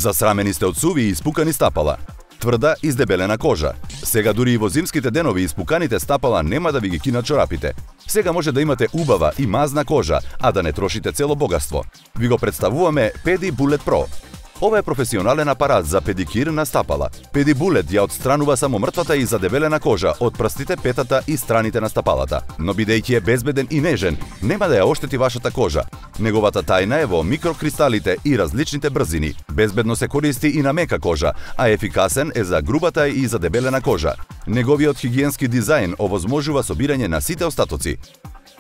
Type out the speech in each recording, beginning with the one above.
Засрамени сте од суви и испукани стапала. Тврда, издебелена кожа. Сега дури и во зимските денови испуканите стапала нема да ви ги кинат чорапите. Сега може да имате убава и мазна кожа, а да не трошите цело богатство. Ви го представуваме Pedi Bullet Pro. Ова е професионален апарат за педикир на стапала. Pedi Bullet ја отстранува само мртвата и задебелена кожа од прстите, петата и страните на стапалата. Но бидејќи е безбеден и нежен, нема да ја оштети вашата кожа. Неговата тајна е во микрокристалите и различните брзини. Безбедно се користи и на мека кожа, а ефикасен е за грубата и задебелена кожа. Неговиот хигиенски дизајн овозможува собирање на сите остатоци.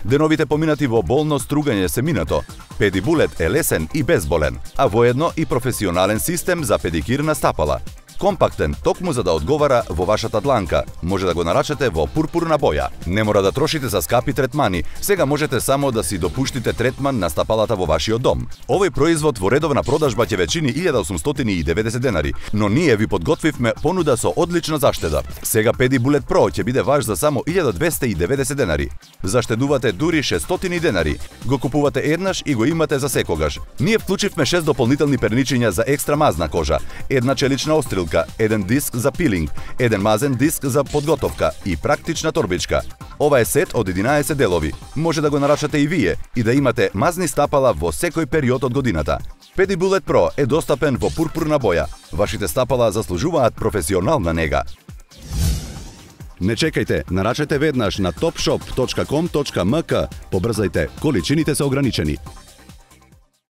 Деновите поминати во болно стругање се минато. Pedi Bullet е лесен и безболен, а воедно и професионален систем за педикир на стапала. Компактен, токму за да одговара во вашата дланка. Може да го нарачате во пурпурна боја. Не мора да трошите за скапи третмани. Сега можете само да си допуштите третман на стапалата во вашиот дом. Овој производ во редовна продажба ќе ве чини 1890 денари, но ние ви подготвивме понуда со одлична заштеда. Сега Pedi Bullet Pro ќе биде ваш за само 1290 денари. Заштедувате дури 600 денари. Го купувате еднаш и го имате за секогаш. Ние вклучивме 6 дополнителни перничиња за екстра мазна кожа, една челична острилка, еден диск за пилинг, еден мазен диск за подготовка и практична торбичка. Ова е сет од 11 делови. Може да го нарачате и вие и да имате мазни стапала во секој период од годината. Pedi Bullet Pro е достапен во пурпурна боја. Вашите стапала заслужуваат професионална нега. Не чекајте, нарачете веднаш на topshop.com.mk. Побрзајте, количините се ограничени.